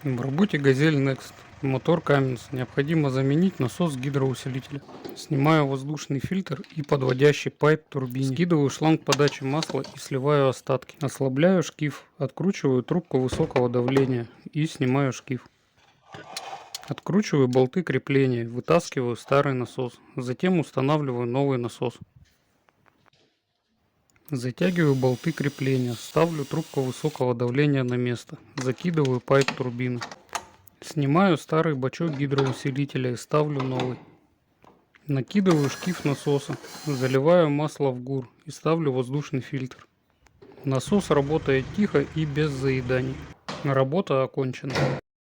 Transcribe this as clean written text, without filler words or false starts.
В работе «Газель Next» мотор Cummins необходимо заменить насос гидроусилителя. Снимаю воздушный фильтр и подводящий пайп к турбине. Скидываю шланг подачи масла и сливаю остатки. Ослабляю шкив, откручиваю трубку высокого давления и снимаю шкив. Откручиваю болты крепления, вытаскиваю старый насос. Затем устанавливаю новый насос. Затягиваю болты крепления, ставлю трубку высокого давления на место, закидываю пайп турбины. Снимаю старый бачок гидроусилителя и ставлю новый. Накидываю шкив насоса, заливаю масло в гур и ставлю воздушный фильтр. Насос работает тихо и без заеданий. Работа окончена.